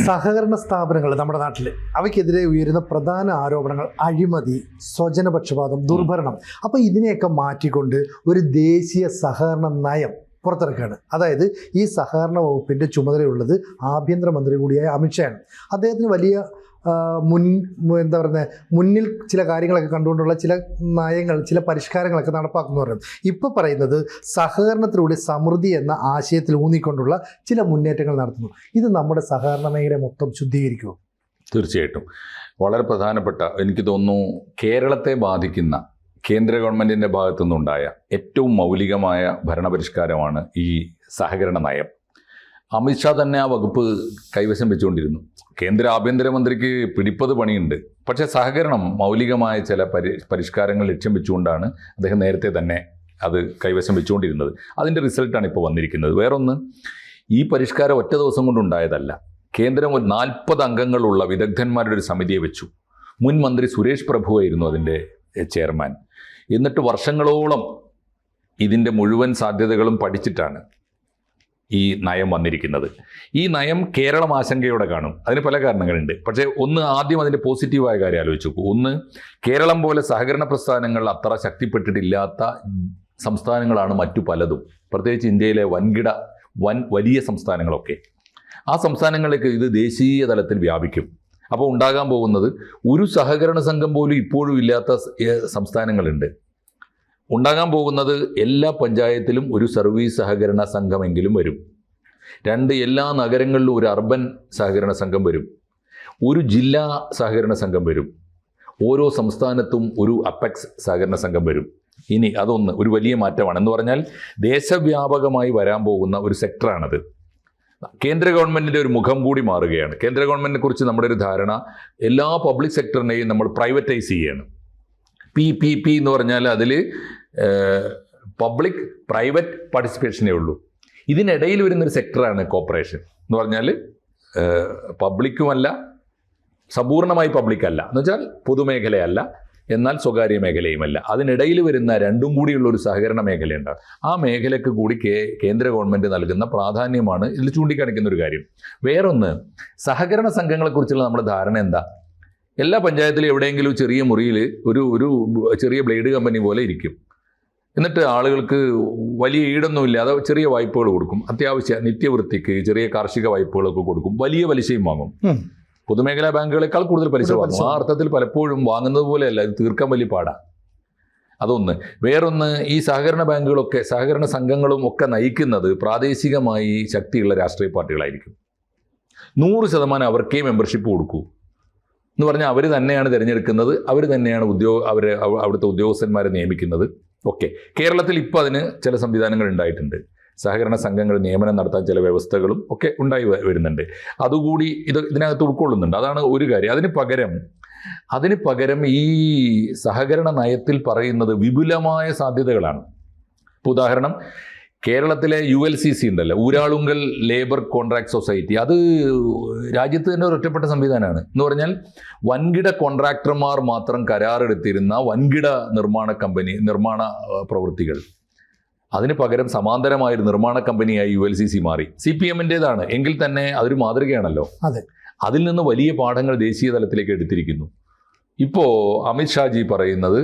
സഹകരണ സ്ഥാപനങ്ങൾ നമ്മുടെ നാട്ടിൽ അവയ്ക്കെതിരെ ഉയരുന്ന പ്രധാന ആരോപണങ്ങൾ അഴിമതി, സ്വജനപക്ഷപാതം, ദുർഭരണം. അപ്പോൾ ഇതിനെയൊക്കെ മാറ്റിക്കൊണ്ട് ഒരു ദേശീയ സഹകരണ നയം പുറത്തിറക്കുകയാണ്. അതായത് ഈ സഹകരണ വകുപ്പിൻ്റെ ചുമതലയുള്ളത് ആഭ്യന്തരമന്ത്രി കൂടിയായ അമിത്ഷായാണ്. അദ്ദേഹത്തിന് വലിയ മുന്നിൽ ചില കാര്യങ്ങളൊക്കെ കണ്ടുകൊണ്ടുള്ള ചില നയങ്ങൾ, ചില പരിഷ്കാരങ്ങളൊക്കെ നടപ്പാക്കുന്നു പറയുന്നത്. ഇപ്പോൾ പറയുന്നത് സഹകരണത്തിലൂടെ സമൃദ്ധി എന്ന ആശയത്തിൽ ഊന്നിക്കൊണ്ടുള്ള ചില മുന്നേറ്റങ്ങൾ നടത്തുന്നു. ഇത് നമ്മുടെ സഹകരണ മേഖലയെ മൊത്തം ശുദ്ധീകരിക്കുമോ? തീർച്ചയായിട്ടും വളരെ പ്രധാനപ്പെട്ട, എനിക്ക് തോന്നുന്നു കേരളത്തെ ബാധിക്കുന്ന കേന്ദ്ര ഗവൺമെൻറ്റിൻ്റെ ഭാഗത്തുനിന്നുണ്ടായ ഏറ്റവും മൗലികമായ ഭരണപരിഷ്കാരമാണ് ഈ സഹകരണ നയം. അമിത്ഷാ തന്നെ ആ വകുപ്പ് കൈവശം വെച്ചുകൊണ്ടിരുന്നു. കേന്ദ്ര ആഭ്യന്തരമന്ത്രിക്ക് പിടിപ്പത് പണിയുണ്ട്. പക്ഷേ സഹകരണം മൗലികമായ ചില പരിഷ്കാരങ്ങൾ ലക്ഷ്യം വെച്ചുകൊണ്ടാണ് അദ്ദേഹം നേരത്തെ തന്നെ അത് കൈവശം വെച്ചുകൊണ്ടിരുന്നത്. അതിൻ്റെ റിസൾട്ടാണ് ഇപ്പോൾ വന്നിരിക്കുന്നത്. വേറൊന്ന്, ഈ പരിഷ്കാരം ഒറ്റ ദിവസം കൊണ്ടുണ്ടായതല്ല. കേന്ദ്രം 40 അംഗങ്ങളുള്ള വിദഗ്ധന്മാരുടെ ഒരു സമിതിയെ വെച്ചു. മുൻ മന്ത്രി സുരേഷ് പ്രഭുവായിരുന്നു അതിൻ്റെ ചെയർമാൻ. എന്നിട്ട് വർഷങ്ങളോളം ഇതിൻ്റെ മുഴുവൻ സാധ്യതകളും പഠിച്ചിട്ടാണ് ഈ നയം വന്നിരിക്കുന്നത്. ഈ നയം കേരളം ആശങ്കയോടെ കാണും. അതിന് പല കാരണങ്ങളുണ്ട്. പക്ഷേ ആദ്യം അതിൻ്റെ പോസിറ്റീവായ കാര്യം ആലോചിച്ച് നോക്കൂ. ഒന്ന്, കേരളം പോലെ സഹകരണ പ്രസ്ഥാനങ്ങൾ അത്ര ശക്തിപ്പെട്ടിട്ടില്ലാത്ത സംസ്ഥാനങ്ങളാണ് മറ്റു പലതും, പ്രത്യേകിച്ച് ഇന്ത്യയിലെ വലിയ സംസ്ഥാനങ്ങളൊക്കെ. ആ സംസ്ഥാനങ്ങളിലേക്ക് ഇത് ദേശീയ തലത്തിൽ വ്യാപിക്കും. അപ്പോൾ ഉണ്ടാകാൻ പോകുന്നത്, ഒരു സഹകരണ സംഘം പോലും ഇപ്പോഴും ഇല്ലാത്ത സംസ്ഥാനങ്ങളുണ്ട്. ഉണ്ടാകാൻ പോകുന്നത്, എല്ലാ പഞ്ചായത്തിലും ഒരു സർവീസ് സഹകരണ സംഘമെങ്കിലും വരും. 2, എല്ലാ നഗരങ്ങളിലും ഒരു അർബൻ സഹകരണ സംഘം വരും. ഒരു ജില്ലാ സഹകരണ സംഘം വരും. ഓരോ സംസ്ഥാനത്തും ഒരു അപ്പെക്സ് സഹകരണ സംഘം വരും. ഇനി അതൊന്ന് ഒരു വലിയ മാറ്റമാണ്. എന്ന് പറഞ്ഞാൽ ദേശവ്യാപകമായി വരാൻ പോകുന്ന ഒരു സെക്ടറാണത്. കേന്ദ്ര ഗവൺമെൻറ്റിൻ്റെ ഒരു മുഖം കൂടി മാറുകയാണ്. കേന്ദ്ര ഗവൺമെൻറ്റിനെ കുറിച്ച് നമ്മുടെ ഒരു ധാരണ, എല്ലാ പബ്ലിക് സെക്ടറിനെയും നമ്മൾ പ്രൈവറ്റൈസ് ചെയ്യുകയാണ്. PPP എന്ന് പറഞ്ഞാൽ അതിൽ പബ്ലിക് പ്രൈവറ്റ് പാർട്ടിസിപ്പേഷനേ ഉള്ളൂ. ഇതിനിടയിൽ വരുന്നൊരു സെക്ടറാണ് കോർപ്പറേഷൻ എന്ന് പറഞ്ഞാൽ പബ്ലിക്കുമല്ല, സമ്പൂർണ്ണമായി പബ്ലിക്കല്ല എന്ന് വെച്ചാൽ പൊതുമേഖലയല്ല, എന്നാൽ സ്വകാര്യ മേഖലയുമല്ല. അതിനിടയിൽ വരുന്ന രണ്ടും കൂടിയുള്ളൊരു സഹകരണ മേഖലയുണ്ട്. ആ മേഖലയ്ക്ക് കൂടി കേന്ദ്ര ഗവൺമെൻറ് നൽകുന്ന പ്രാധാന്യമാണ് ഇതിൽ ചൂണ്ടിക്കാണിക്കുന്ന ഒരു കാര്യം. വേറൊന്ന്, സഹകരണ സംഘങ്ങളെക്കുറിച്ചുള്ള നമ്മുടെ ധാരണ എന്താ? എല്ലാ പഞ്ചായത്തിലും എവിടെയെങ്കിലും ചെറിയ മുറിയിൽ ഒരു ചെറിയ ബ്ലേഡ് കമ്പനി പോലെ ഇരിക്കും. എന്നിട്ട് ആളുകൾക്ക് വലിയ ഈടൊന്നുമില്ലാതെ ചെറിയ വായ്പകൾ കൊടുക്കും. അത്യാവശ്യ നിത്യവൃത്തിക്ക് ചെറിയ കാർഷിക വായ്പകളൊക്കെ കൊടുക്കും. വലിയ പലിശയും വാങ്ങും. പൊതുമേഖലാ ബാങ്കുകളെക്കാൾ കൂടുതൽ പലിശ വാങ്ങും. ആ അർത്ഥത്തിൽ പലപ്പോഴും വാങ്ങുന്നത് പോലെയല്ല, ഇത് തീർക്കാൻ വലിയ പാടാണ്. അതൊന്ന്. വേറൊന്ന്, ഈ സഹകരണ ബാങ്കുകളൊക്കെ, സഹകരണ സംഘങ്ങളും ഒക്കെ നയിക്കുന്നത് പ്രാദേശികമായി ശക്തിയുള്ള രാഷ്ട്രീയ പാർട്ടികളായിരിക്കും. 100% അവർക്കേ മെമ്പർഷിപ്പ് കൊടുക്കൂ എന്ന് പറഞ്ഞാൽ അവർ തന്നെയാണ് തിരഞ്ഞെടുക്കുന്നത്, അവർ തന്നെയാണ് അവിടുത്തെ ഉദ്യോഗസ്ഥന്മാരെ നിയമിക്കുന്നത്. ഓക്കെ, കേരളത്തിൽ ഇപ്പോൾ അതിന് ചില സംവിധാനങ്ങൾ ഉണ്ടായിട്ടുണ്ട്. സഹകരണ സംഘങ്ങൾ നിയമനം നടത്താൻ ചില വ്യവസ്ഥകളും ഒക്കെ ഉണ്ടായി വരുന്നുണ്ട്. അതുകൂടി ഇതിനകത്ത് ഉൾക്കൊള്ളുന്നുണ്ട്. അതാണ് ഒരു കാര്യം. അതിന് പകരം ഈ സഹകരണ നയത്തിൽ പറയുന്നത് വിപുലമായ സാധ്യതകളാണ്. ഇപ്പോൾ ഉദാഹരണം, കേരളത്തിലെ ULCC ഉണ്ടല്ലോ, ഊരാളുങ്കൽ ലേബർ കോൺട്രാക്ട് സൊസൈറ്റി, അത് രാജ്യത്ത് തന്നെ ഒരു ഒറ്റപ്പെട്ട സംവിധാനമാണ്. എന്ന് പറഞ്ഞാൽ വൻകിട കോൺട്രാക്ടർമാർ മാത്രം കരാറെടുത്തിരുന്ന വൻകിട നിർമ്മാണ പ്രവൃത്തികൾ, അതിന് പകരം സമാന്തരമായൊരു നിർമ്മാണ കമ്പനിയായി ULCC മാറി. CPM-ൻ്റേതാണ് എങ്കിൽ തന്നെ അതൊരു മാതൃകയാണല്ലോ. അതെ, അതിൽ നിന്ന് വലിയ പാഠങ്ങൾ ദേശീയ തലത്തിലേക്ക് എടുത്തിരിക്കുന്നു. ഇപ്പോൾ അമിത്ഷാജി പറയുന്നത്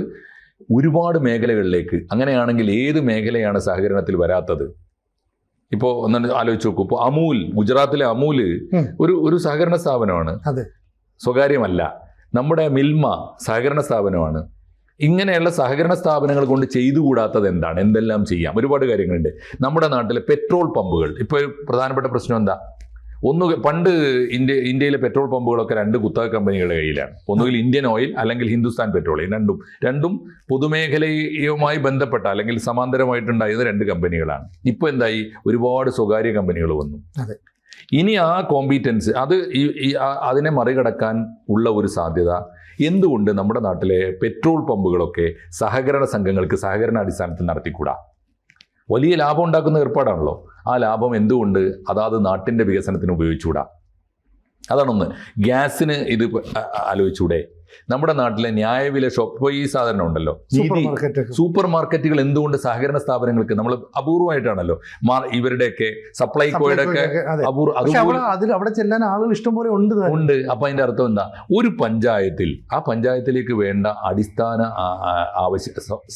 ഒരുപാട് മേഖലകളിലേക്ക്. അങ്ങനെയാണെങ്കിൽ ഏത് മേഖലയാണ് സഹകരണത്തിൽ വരാത്തത്? ഇപ്പോൾ ഒന്ന് ആലോചിച്ച് നോക്കൂ. ഇപ്പോൾ അമൂൽ, ഗുജറാത്തിലെ അമൂൽ ഒരു സഹകരണ സ്ഥാപനമാണ്, സ്വകാര്യമല്ല. നമ്മുടെ മിൽമ സഹകരണ സ്ഥാപനമാണ്. ഇങ്ങനെയുള്ള സഹകരണ സ്ഥാപനങ്ങൾ കൊണ്ട് ചെയ്തുകൂടാത്തത് എന്താണ്? എന്തെല്ലാം ചെയ്യാം? ഒരുപാട് കാര്യങ്ങളുണ്ട്. നമ്മുടെ നാട്ടിലെ പെട്രോൾ പമ്പുകൾ, ഇപ്പോൾ പ്രധാനപ്പെട്ട പ്രശ്നം എന്താ? പണ്ട് ഇന്ത്യയിലെ പെട്രോൾ പമ്പുകളൊക്കെ 2 കുത്തക കമ്പനികളുടെ കയ്യിലാണ്. ഒന്നുകിൽ ഇന്ത്യൻ ഓയിൽ അല്ലെങ്കിൽ ഹിന്ദുസ്ഥാൻ പെട്രോളിയം. രണ്ടും പൊതുമേഖലയുമായി ബന്ധപ്പെട്ട അല്ലെങ്കിൽ സമാന്തരമായിട്ടുണ്ടായിരുന്ന 2 കമ്പനികളാണ്. ഇപ്പോൾ എന്തായി? ഒരുപാട് സ്വകാര്യ കമ്പനികൾ വന്നു. ഇനി ആ കോമ്പീറ്റൻസ് അതിനെ മറികടക്കാൻ ഉള്ള ഒരു സാധ്യത എന്തുകൊണ്ട് നമ്മുടെ നാട്ടിലെ പെട്രോൾ പമ്പുകളൊക്കെ സഹകരണ സംഘങ്ങൾക്ക് സഹകരണ അടിസ്ഥാനത്തിൽ നടത്തിക്കൂടാ? വലിയ ലാഭം ഉണ്ടാക്കുന്ന ഏർപ്പാടാണല്ലോ. ആ ലാഭം എന്തുകൊണ്ട് അതാത് നാട്ടിൻ്റെ വികസനത്തിന് ഉപയോഗിച്ചുകൂടാ? അതാണൊന്ന്. ഗ്യാസിന് ഇത് ആലോചിച്ചൂടെ? നമ്മുടെ നാട്ടിലെ ന്യായവില ഷോപ്പ്, ഇപ്പോൾ ഈ സാധനം ഉണ്ടല്ലോ, സൂപ്പർ മാർക്കറ്റ്, സൂപ്പർ മാർക്കറ്റുകൾ എന്തുകൊണ്ട് സഹകരണ സ്ഥാപനങ്ങൾക്ക് നമ്മൾ അപൂർവമായിട്ടാണല്ലോ ഇവരുടെയൊക്കെ സപ്ലൈകോയുടെ ഒക്കെ അവിടെ ചെല്ലാൻ ആളുകൾ ഇഷ്ടം പോലെ ഉണ്ട്. അപ്പൊ അതിന്റെ അർത്ഥം എന്താ? ഒരു പഞ്ചായത്തിൽ ആ പഞ്ചായത്തിലേക്ക് വേണ്ട അടിസ്ഥാന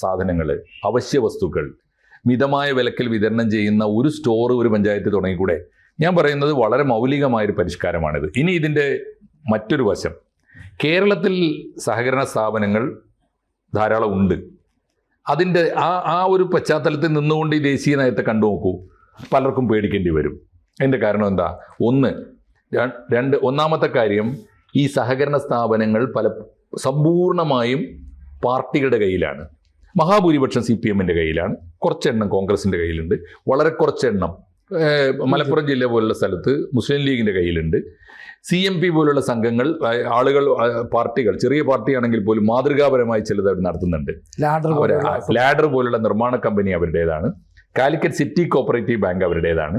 സാധനങ്ങൾ, അവശ്യ വസ്തുക്കൾ മിതമായ വിലക്കിൽ വിതരണം ചെയ്യുന്ന ഒരു സ്റ്റോർ ഒരു പഞ്ചായത്ത് തുടങ്ങിക്കൂടെ? ഞാൻ പറയുന്നത് വളരെ മൗലികമായൊരു പരിഷ്കാരമാണിത്. ഇനി ഇതിൻ്റെ മറ്റൊരു വശം, കേരളത്തിൽ സഹകരണ സ്ഥാപനങ്ങൾ ധാരാളം ഉണ്ട്. അതിൻ്റെ ആ ഒരു പശ്ചാത്തലത്തിൽ നിന്നുകൊണ്ട് ഈ ദേശീയ നയത്തെ കണ്ടു നോക്കൂ, പലർക്കും പേടിക്കേണ്ടി വരും. അതിൻ്റെ കാരണം എന്താ? ഒന്നാമത്തെ കാര്യം, ഈ സഹകരണ സ്ഥാപനങ്ങൾ സമ്പൂർണമായും പാർട്ടികളുടെ കയ്യിലാണ്. മഹാഭൂരിപക്ഷം CPM-ൻ്റെ കയ്യിലാണ്, കുറച്ചെണ്ണം കോൺഗ്രസിൻ്റെ കയ്യിലുണ്ട്, വളരെ കുറച്ചെണ്ണം മലപ്പുറം ജില്ല പോലുള്ള സ്ഥലത്ത് മുസ്ലിം ലീഗിൻ്റെ കയ്യിലുണ്ട്. CMP പോലുള്ള സംഘങ്ങൾ, പാർട്ടികൾ, ചെറിയ പാർട്ടിയാണെങ്കിൽ പോലും മാതൃകാപരമായി ചിലത് അവർ നടത്തുന്നുണ്ട്. ലാഡർ പോലുള്ള നിർമ്മാണ കമ്പനി അവരുടേതാണ്. കാലിക്കറ്റ് സിറ്റി കോപ്പറേറ്റീവ് ബാങ്ക് അവരുടേതാണ്.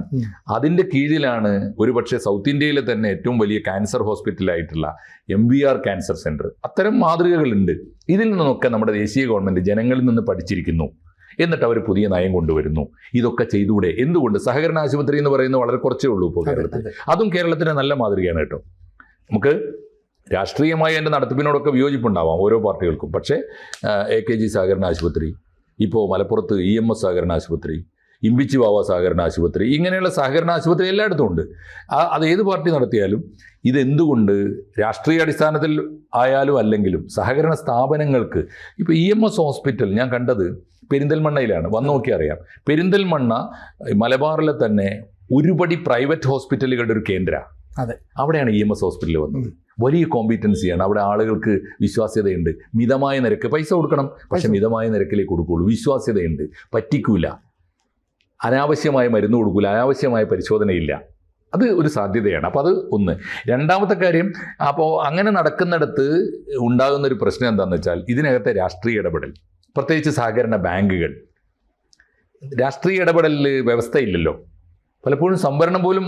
അതിൻ്റെ കീഴിലാണ് ഒരുപക്ഷെ സൗത്ത് ഇന്ത്യയിലെ തന്നെ ഏറ്റവും വലിയ ക്യാൻസർ ഹോസ്പിറ്റലായിട്ടുള്ള MVR ക്യാൻസർ സെൻറ്റർ. അത്തരം മാതൃകകളുണ്ട്. ഇതിൽ നിന്നൊക്കെ നമ്മുടെ ദേശീയ ഗവൺമെൻറ് ജനങ്ങളിൽ നിന്ന് പഠിച്ചിരിക്കുന്നു. എന്നിട്ട് അവർ പുതിയ നയം കൊണ്ടുവരുന്നു. ഇതൊക്കെ ചെയ്തുകൂടെ? എന്തുകൊണ്ട്? സഹകരണ ആശുപത്രി എന്ന് പറയുന്നത് വളരെ കുറച്ചേ ഉള്ളൂ ഇപ്പോൾ കേരളത്തിൽ. അതും കേരളത്തിന് നല്ല മാതൃകയാണ് കേട്ടോ. നമുക്ക് രാഷ്ട്രീയമായി അതിൻ്റെ നടത്തിപ്പിനോടൊക്കെ വിയോജിപ്പുണ്ടാവാം ഓരോ പാർട്ടികൾക്കും. പക്ഷേ AKG സഹകരണ ആശുപത്രി, ഇപ്പോൾ മലപ്പുറത്ത് EMS സഹകരണ ആശുപത്രി, ഇമ്പിച്ചി വാവ സഹകരണ ആശുപത്രി, ഇങ്ങനെയുള്ള സഹകരണ ആശുപത്രി എല്ലായിടത്തും ഉണ്ട്. അത് ഏത് പാർട്ടി നടത്തിയാലും ഇതെന്തുകൊണ്ട് രാഷ്ട്രീയ അടിസ്ഥാനത്തിൽ ആയാലും അല്ലെങ്കിലും സഹകരണ സ്ഥാപനങ്ങൾക്ക്, ഇപ്പോൾ EMS ഹോസ്പിറ്റൽ ഞാൻ കണ്ടത് പെരിന്തൽമണ്ണയിലാണ്. വന്നു നോക്കി അറിയാം. പെരിന്തൽമണ്ണ മലബാറിലെ തന്നെ ഒരുപടി പ്രൈവറ്റ് ഹോസ്പിറ്റലുകളുടെ ഒരു കേന്ദ്രമാണ്. അവിടെയാണ് EMS ഹോസ്പിറ്റൽ വന്നത്. വലിയ കോമ്പീറ്റൻസിയാണ്. അവിടെ ആളുകൾക്ക് വിശ്വാസ്യതയുണ്ട്. മിതമായ നിരക്ക്, പൈസ കൊടുക്കണം, പക്ഷെ മിതമായ നിരക്കിലേ കൊടുക്കുകയുള്ളൂ. വിശ്വാസ്യതയുണ്ട്, പറ്റിക്കൂല, അനാവശ്യമായ മരുന്ന് കൊടുക്കൂല, അനാവശ്യമായ പരിശോധനയില്ല. അത് ഒരു സാധ്യതയാണ്. അപ്പോൾ അത് ഒന്ന്. രണ്ടാമത്തെ കാര്യം, അപ്പോൾ അങ്ങനെ നടക്കുന്നിടത്ത് ഉണ്ടാകുന്നൊരു പ്രശ്നം എന്താണെന്ന് വെച്ചാൽ ഇതിനകത്തെ രാഷ്ട്രീയ ഇടപെടൽ, പ്രത്യേകിച്ച് സഹകരണ ബാങ്കുകൾ. രാഷ്ട്രീയ ഇടപെടലിൽ വ്യവസ്ഥയില്ലല്ലോ. പലപ്പോഴും സംവരണം പോലും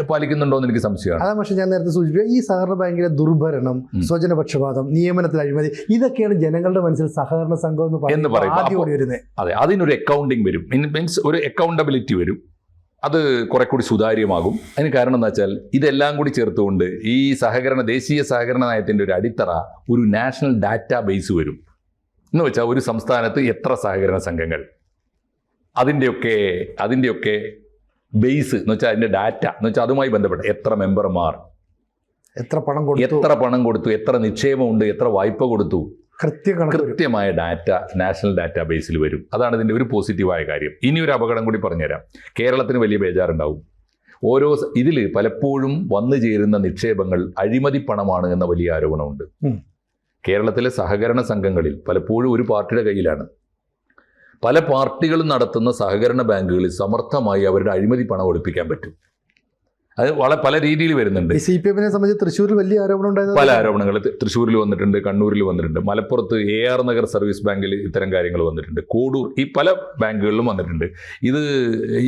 പാലിക്കുന്നുണ്ടോ എന്ന് എനിക്ക് സംശയമാണ്. അതാ പക്ഷേ ഞാൻ നേരത്തെ സൂചിപ്പിച്ച ഈ സഹകരണ ബാങ്കിലെ ദുർഭരണം, സ്വജനപക്ഷപാതം, നിയമനത്തിൽ അഴിമതി, ഇതൊക്കെയാണ് ജനങ്ങളുടെ മനസ്സിൽ സഹകരണ സംഘം എന്ന് പറയുന്നത്. അതെ, അതിനൊരു അക്കൗണ്ടിങ് വരും, മീൻസ് ഒരു അക്കൗണ്ടബിലിറ്റി വരും. അത് കുറെ കൂടി സുതാര്യമാകും. അതിന് കാരണം എന്താ വെച്ചാൽ ഇതെല്ലാം കൂടി ചേർത്തുകൊണ്ട് ഈ ദേശീയ സഹകരണ നയത്തിൻ്റെ ഒരു അടിത്തറ, ഒരു നാഷണൽ ഡാറ്റാ ബേസ് വരും. എന്ന് വെച്ചാൽ ഒരു സംസ്ഥാനത്ത് എത്ര സഹകരണ സംഘങ്ങൾ, അതിൻ്റെയൊക്കെ ബേസ് എന്ന് വെച്ചാൽ അതിൻ്റെ ഡാറ്റ എന്ന് വെച്ചാൽ അതുമായി ബന്ധപ്പെട്ട് എത്ര മെമ്പർമാർ, എത്ര പണം കൊടുത്തു, എത്ര നിക്ഷേപമുണ്ട്, എത്ര വായ്പ കൊടുത്തു, കൃത്യമായ ഡാറ്റ നാഷണൽ ഡാറ്റാ ബേസിൽ വരും. അതാണ് ഇതിൻ്റെ ഒരു പോസിറ്റീവായ കാര്യം. ഇനി ഒരു അപകടം കൂടി പറഞ്ഞുതരാം. കേരളത്തിന് വലിയ ബേജാറുണ്ടാവും. ഇതിൽ പലപ്പോഴും വന്നു ചേരുന്ന നിക്ഷേപങ്ങൾ അഴിമതി പണമാണ് എന്ന വലിയ ആരോപണമുണ്ട്. കേരളത്തിലെ സഹകരണ സംഘങ്ങളിൽ പലപ്പോഴും ഒരു പാർട്ടിയുടെ കയ്യിലാണ്. പല പാർട്ടികളും നടത്തുന്ന സഹകരണ ബാങ്കുകളിൽ സമർത്ഥമായി അവരുടെ അഴിമതി പണം ഒളിപ്പിക്കാൻ പറ്റും. അത് പല രീതിയിൽ വരുന്നുണ്ട്. CPM-നെ സംബന്ധിച്ച് തൃശ്ശൂരിൽ വലിയ ആരോപണം ഉണ്ടായത്, പല ആരോപണങ്ങൾ തൃശ്ശൂരിൽ വന്നിട്ടുണ്ട്, കണ്ണൂരിൽ വന്നിട്ടുണ്ട്, മലപ്പുറത്ത് AR നഗർ സർവീസ് ബാങ്കിൽ ഇത്തരം കാര്യങ്ങൾ വന്നിട്ടുണ്ട്, കോഡൂർ, ഈ പല ബാങ്കുകളിലും വന്നിട്ടുണ്ട്.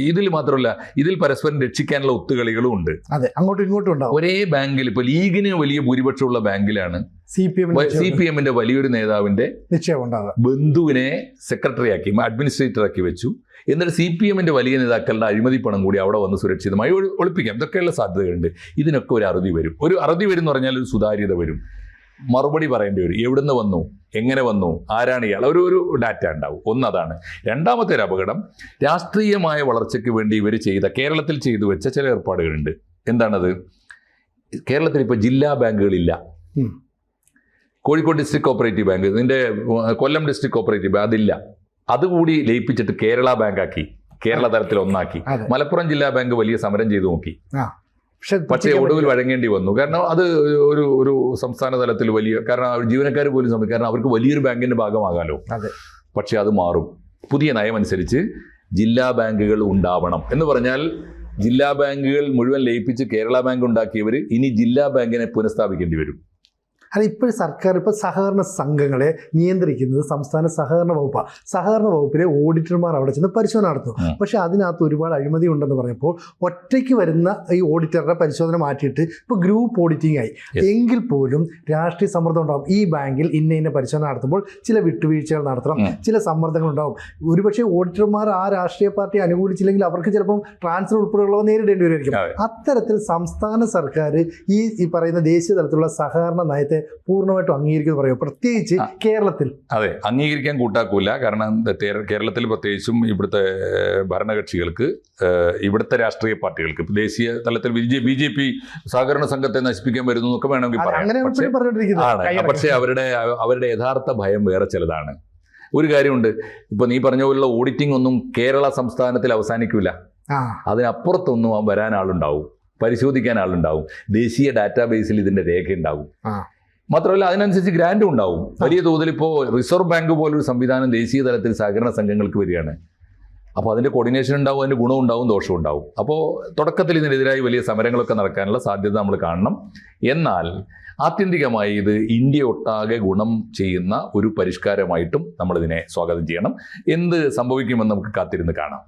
ഇതിൽ മാത്രമല്ല, ഇതിൽ പരസ്പരം രക്ഷിക്കാനുള്ള ഒത്തുകളികളും ഉണ്ട്. അതെ, അങ്ങോട്ടും ഇങ്ങോട്ടും ഉണ്ടാവും. ഒരേ ബാങ്കിൽ, ഇപ്പോൾ ലീഗിന് വലിയ ഭൂരിപക്ഷമുള്ള ബാങ്കിലാണ് CPM-ന്റെ വലിയൊരു നേതാവിന്റെ ബന്ധുവിനെ സെക്രട്ടറിയാക്കി, അഡ്മിനിസ്ട്രേറ്ററാക്കി വെച്ചു. എന്നിട്ട് CPM-ന്റെ വലിയ നേതാക്കളുടെ അഴിമതി പണം കൂടി അവിടെ വന്ന് സുരക്ഷിതമായി ഒളിപ്പിക്കാം. ഇതൊക്കെയുള്ള സാധ്യതകളുണ്ട്. ഇതിനൊക്കെ ഒരു അറുതി വരും. എന്ന് പറഞ്ഞാൽ ഒരു സുതാര്യത വരും. മറുപടി പറയേണ്ടി വരും. എവിടുന്ന് വന്നു, എങ്ങനെ വന്നു, ആരാണ് ഇയാൾ, ഒരു ഡാറ്റ ഉണ്ടാവും. ഒന്നതാണ്. രണ്ടാമത്തെ ഒരു അപകടം, രാഷ്ട്രീയമായ വളർച്ചയ്ക്ക് വേണ്ടി ഇവർ കേരളത്തിൽ ചെയ്തു വെച്ച ചില ഏർപ്പാടുകളുണ്ട്. എന്താണത്? കേരളത്തിൽ ഇപ്പോൾ ജില്ലാ ബാങ്കുകളില്ല. കോഴിക്കോട് ഡിസ്ട്രിക്ട് കോപ്പറേറ്റീവ് ബാങ്ക്, ഇതിൻ്റെ കൊല്ലം ഡിസ്ട്രിക്ട് കോപ്പറേറ്റീവ് ബാങ്ക് അതില്ല. അതുകൂടി ലയിപ്പിച്ചിട്ട് കേരള ബാങ്കാക്കി, കേരള തലത്തിൽ ഒന്നാക്കി. മലപ്പുറം ജില്ലാ ബാങ്ക് വലിയ സമരം ചെയ്തു നോക്കി, പക്ഷേ ഒടുവിൽ വഴങ്ങേണ്ടി വന്നു. കാരണം അത് ഒരു സംസ്ഥാന തലത്തിൽ കാരണം ജീവനക്കാർ പോലും കാരണം അവർക്ക് വലിയൊരു ബാങ്കിന്റെ ഭാഗമാകാലോ. പക്ഷെ അത് മാറും. പുതിയ നയമനുസരിച്ച് ജില്ലാ ബാങ്കുകൾ ഉണ്ടാവണം എന്ന് പറഞ്ഞാൽ ജില്ലാ ബാങ്കുകൾ മുഴുവൻ ലയിപ്പിച്ച് കേരള ബാങ്ക് ഉണ്ടാക്കിയവർ ഇനി ജില്ലാ ബാങ്കിനെ പുനഃസ്ഥാപിക്കേണ്ടി വരും. അല്ല, ഇപ്പോഴും സർക്കാർ ഇപ്പോൾ സഹകരണ സംഘങ്ങളെ നിയന്ത്രിക്കുന്നത് സംസ്ഥാന സഹകരണ വകുപ്പാണ്. സഹകരണ വകുപ്പിലെ ഓഡിറ്റർമാർ അവിടെ ചെന്ന് പരിശോധന നടത്തുന്നു. പക്ഷേ അതിനകത്ത് ഒരുപാട് അഴിമതി ഉണ്ടെന്ന് പറഞ്ഞപ്പോൾ ഒറ്റയ്ക്ക് വരുന്ന ഈ ഓഡിറ്ററുടെ പരിശോധന മാറ്റിയിട്ട് ഇപ്പോൾ ഗ്രൂപ്പ് ഓഡിറ്റിംഗ് ആയി. എങ്കിൽ പോലും രാഷ്ട്രീയ സമ്മർദ്ദം ഉണ്ടാകും. ഈ ബാങ്കിൽ ഇന്ന പരിശോധന നടത്തുമ്പോൾ ചില വിട്ടുവീഴ്ചകൾ നടത്തണം, ചില സമ്മർദ്ദങ്ങൾ ഉണ്ടാകും. ഒരുപക്ഷെ ഓഡിറ്റർമാർ ആ രാഷ്ട്രീയ പാർട്ടി അനുകൂലിച്ചില്ലെങ്കിൽ അവർക്ക് ചിലപ്പം ട്രാൻസ്ഫർ ഉൾപ്പെടെയുള്ളവ നേരിടേണ്ടി വരുമായിരിക്കും. അത്തരത്തിൽ സംസ്ഥാന സർക്കാർ ഈ പറയുന്ന ദേശീയ തലത്തിലുള്ള സഹകരണ നയത്തെ പൂർണ്ണമായിട്ടും അംഗീകരിക്കുന്നു പറയുമോ, പ്രത്യേകിച്ച് കേരളത്തിൽ? അതെ, അംഗീകരിക്കാൻ കൂട്ടാക്കൂല. കാരണം കേരളത്തിൽ പ്രത്യേകിച്ചും ഇവിടുത്തെ ഭരണകക്ഷികൾക്ക്, ഇവിടുത്തെ രാഷ്ട്രീയ പാർട്ടികൾക്ക്, ദേശീയ തലത്തിൽ BJP സഹകരണ സംഘത്തെ നശിപ്പിക്കാൻ വരുന്നു എന്നൊക്കെ വേണമെങ്കിൽ പറയാം. പക്ഷേ അവരുടെ യഥാർത്ഥ ഭയം വേറെ ചിലതാണ്. ഒരു കാര്യമുണ്ട്, ഇപ്പൊ നീ പറഞ്ഞ പോലുള്ള ഓഡിറ്റിംഗ് ഒന്നും കേരള സംസ്ഥാനത്തിൽ അവസാനിക്കില്ല. അതിനപ്പുറത്തൊന്നും വരാൻ ആളുണ്ടാവും, പരിശോധിക്കാൻ ആളുണ്ടാവും, ദേശീയ ഡാറ്റാബേസിൽ ഇതിന്റെ രേഖ ഉണ്ടാവും. മാത്രമല്ല അതിനനുസരിച്ച് ഗ്രാൻഡും ഉണ്ടാവും. വലിയ തോതിൽ ഇപ്പോൾ റിസർവ് ബാങ്ക് പോലൊരു സംവിധാനം ദേശീയ തലത്തിൽ സഹകരണ സംഘങ്ങൾക്ക് വരികയാണ്. അപ്പോൾ അതിൻ്റെ കോർഡിനേഷൻ ഉണ്ടാവും, അതിൻ്റെ ഗുണവും ഉണ്ടാവും, ദോഷവും ഉണ്ടാവും. അപ്പോൾ തുടക്കത്തിൽ ഇതിനെതിരായി വലിയ സമരങ്ങളൊക്കെ നടക്കാനുള്ള സാധ്യത നമ്മൾ കാണണം. എന്നാൽ ആത്യന്തികമായി ഇത് ഇന്ത്യ ഒട്ടാകെ ഗുണം ചെയ്യുന്ന ഒരു പരിഷ്കാരമായിട്ടും നമ്മളിതിനെ സ്വാഗതം ചെയ്യണം. എന്ത് സംഭവിക്കുമെന്ന് നമുക്ക് കാത്തിരുന്ന് കാണാം.